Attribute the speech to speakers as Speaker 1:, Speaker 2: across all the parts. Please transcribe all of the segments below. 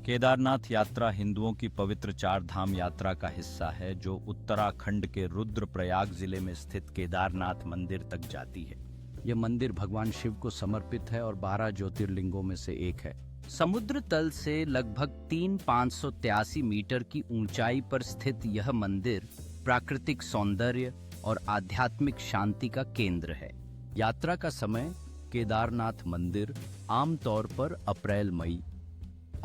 Speaker 1: केदारनाथ यात्रा हिंदुओं की पवित्र चार धाम यात्रा का हिस्सा है जो उत्तराखंड के रुद्रप्रयाग जिले में स्थित केदारनाथ मंदिर तक जाती है। यह मंदिर भगवान शिव को समर्पित है और 12 ज्योतिर्लिंगों में से एक है। समुद्र तल से लगभग 3,583 मीटर की ऊंचाई पर स्थित यह मंदिर प्राकृतिक सौंदर्य और आध्यात्मिक शांति का केंद्र है। यात्रा का समय केदारनाथ मंदिर आमतौर पर अप्रैल-मई,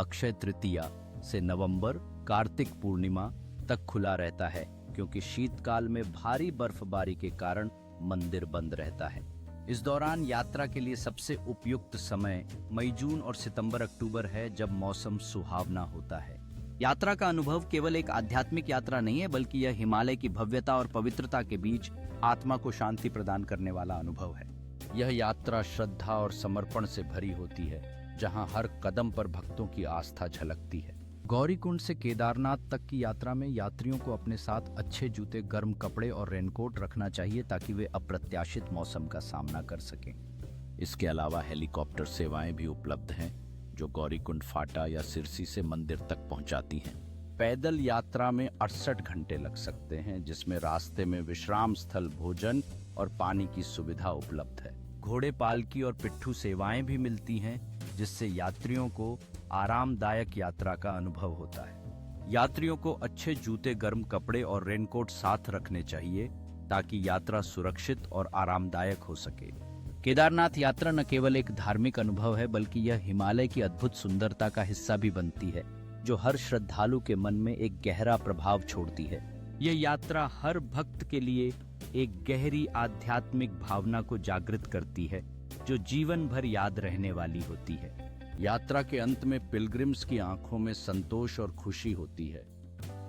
Speaker 1: अक्षय तृतीया से नवंबर, कार्तिक पूर्णिमा तक खुला रहता है क्योंकि शीतकाल में भारी बर्फबारी के कारण मंदिर बंद रहता है। इस दौरान यात्रा के लिए सबसे उपयुक्त समय मई, जून और सितंबर-अक्टूबर है जब मौसम सुहावना होता है। यात्रा का अनुभव केवल एक आध्यात्मिक यात्रा नहीं है बल्कि यह हिमालय की भव्यता और पवित्रता के बीच आत्मा को शांति प्रदान करने वाला अनुभव है। यह यात्रा श्रद्धा और समर्पण से भरी होती है जहां हर कदम पर भक्तों की आस्था झलकती है। गौरीकुंड से केदारनाथ तक की यात्रा में यात्रियों को अपने साथ अच्छे जूते, गर्म कपड़े और रेनकोट रखना चाहिए ताकि वे अप्रत्याशित मौसम का सामना कर सकें। इसके अलावा हेलीकॉप्टर सेवाएं भी उपलब्ध हैं जो गौरीकुंड फाटा या सिरसी से मंदिर तक पहुंचाती हैं। पैदल यात्रा में 68 घंटे लग सकते हैं जिसमें रास्ते में विश्राम स्थल, भोजन और पानी की सुविधा उपलब्ध है। घोड़े पालकी और पिट्ठू सेवाएं भी मिलती हैं जिससे यात्रियों को आरामदायक यात्रा का अनुभव होता है। यात्रियों को अच्छे जूते, गर्म कपड़े और रेनकोट साथ रखने चाहिए ताकि यात्रा सुरक्षित और आरामदायक हो सके। केदारनाथ यात्रा न केवल एक धार्मिक अनुभव है बल्कि यह हिमालय की अद्भुत सुंदरता का हिस्सा भी बनती है जो हर श्रद्धालु के मन में एक गहरा प्रभाव छोड़ती है। यह यात्रा हर भक्त के लिए एक गहरी आध्यात्मिक भावना को जागृत करती है जो जीवन भर याद रहने वाली होती है। यात्रा के अंत में पिलग्रिम्स की आंखों में संतोष और खुशी होती है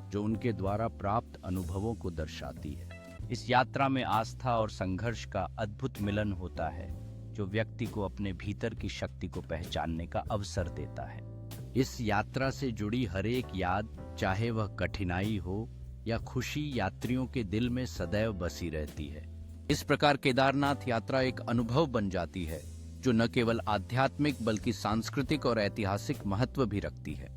Speaker 1: जो उनके द्वारा प्राप्त अनुभवों को दर्शाती है। इस यात्रा में आस्था और संघर्ष का अद्भुत मिलन होता है जो व्यक्ति को अपने भीतर की शक्ति को पहचानने का अवसर देता है। इस यात्रा से जुड़ी हर एक याद, चाहे वह कठिनाई हो या खुशी, यात्रियों के दिल में सदैव बसी रहती है। इस प्रकार केदारनाथ यात्रा एक अनुभव बन जाती है जो न केवल आध्यात्मिक बल्कि सांस्कृतिक और ऐतिहासिक महत्व भी रखती है।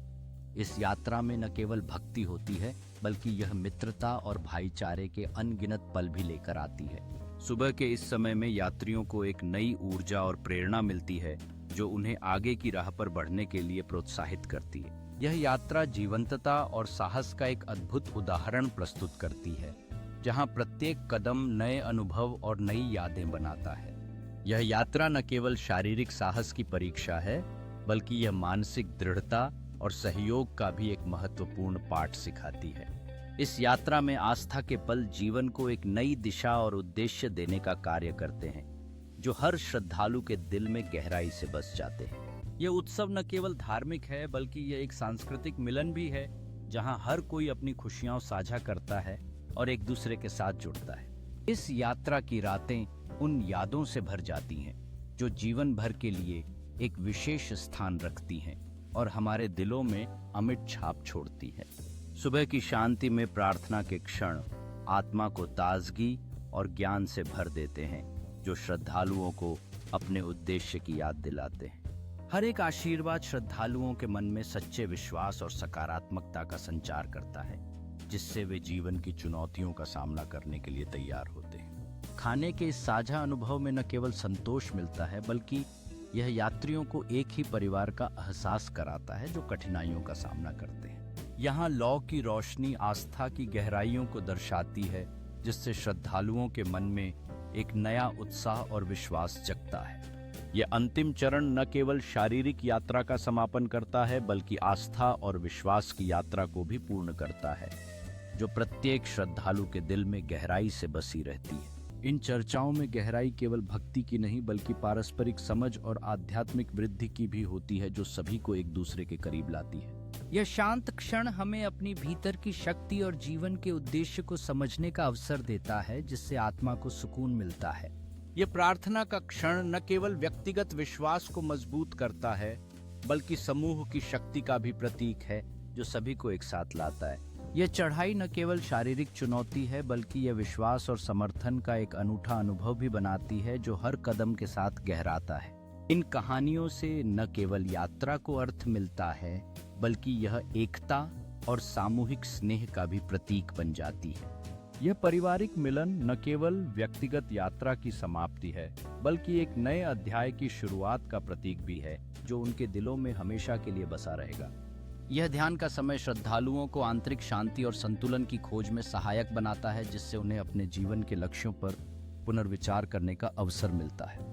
Speaker 1: इस यात्रा में न केवल भक्ति होती है बल्कि यह मित्रता और भाईचारे के अनगिनत पल भी लेकर आती है। सुबह के इस समय में यात्रियों को एक नई ऊर्जा और प्रेरणा मिलती है जो उन्हें आगे की राह पर बढ़ने के लिए प्रोत्साहित करती है। यह यात्रा जीवंतता और साहस का एक अद्भुत उदाहरण प्रस्तुत करती है जहां प्रत्येक कदम नए अनुभव और नई यादें बनाता है। यह यात्रा न केवल शारीरिक साहस की परीक्षा है बल्कि यह मानसिक दृढ़ता और सहयोग का भी एक महत्वपूर्ण पाठ सिखाती है। इस यात्रा में आस्था के पल जीवन को एक नई दिशा और उद्देश्य देने का कार्य करते हैं जो हर श्रद्धालु के दिल में गहराई से बस जाते हैं। यह उत्सव न केवल धार्मिक है बल्कि यह एक सांस्कृतिक मिलन भी है जहां हर कोई अपनी खुशियां साझा करता है और एक दूसरे के साथ जुड़ता है। इस यात्रा की रातें उन यादों से भर जाती हैं जो जीवन भर के लिए एक विशेष स्थान रखती हैं और हमारे दिलों में अमिट छाप छोड़ती है। सुबह की शांति में प्रार्थना के क्षण आत्मा को ताजगी और ज्ञान से भर देते हैं जो श्रद्धालुओं को अपने उद्देश्य की याद दिलाते हैं। हर एक आशीर्वाद श्रद्धालुओं के मन में सच्चे विश्वास और सकारात्मकता का संचार करता है जिससे वे जीवन की चुनौतियों का सामना करने के लिए तैयार होते हैं। खाने के इस साझा अनुभव में न केवल संतोष मिलता है बल्कि यह यात्रियों को एक ही परिवार का एहसास कराता है जो कठिनाइयों का सामना करते हैं। यहाँ लौ की रोशनी आस्था की गहराइयों को दर्शाती है जिससे श्रद्धालुओं के मन में एक नया उत्साह और विश्वास जगता है। यह अंतिम चरण न केवल शारीरिक यात्रा का समापन करता है बल्कि आस्था और विश्वास की यात्रा को भी पूर्ण करता है जो प्रत्येक श्रद्धालु के दिल में गहराई से बसी रहती है। इन चर्चाओं में गहराई केवल भक्ति की नहीं बल्कि पारस्परिक समझ और आध्यात्मिक वृद्धि की भी होती है जो सभी को एक दूसरे के करीब लाती है। यह शांत क्षण हमें अपनी भीतर की शक्ति और जीवन के उद्देश्य को समझने का अवसर देता है जिससे आत्मा को सुकून मिलता है। यह प्रार्थना का क्षण न केवल व्यक्तिगत विश्वास को मजबूत करता है बल्कि समूह की शक्ति का भी प्रतीक है जो सभी को एक साथ लाता है। यह चढ़ाई न केवल शारीरिक चुनौती है बल्कि यह विश्वास और समर्थन का एक अनूठा अनुभव भी बनाती है जो हर कदम के साथ गहराता है। इन कहानियों से न केवल यात्रा को अर्थ मिलता है बल्कि यह एकता और सामूहिक स्नेह का भी प्रतीक बन जाती है। यह पारिवारिक मिलन न केवल व्यक्तिगत यात्रा की समाप्ति है, बल्कि एक नए अध्याय की शुरुआत का प्रतीक भी है, जो उनके दिलों में हमेशा के लिए बसा रहेगा। यह ध्यान का समय श्रद्धालुओं को आंतरिक शांति और संतुलन की खोज में सहायक बनाता है, जिससे उन्हें अपने जीवन के लक्ष्यों पर पुनर्विचार करने का अवसर मिलता है।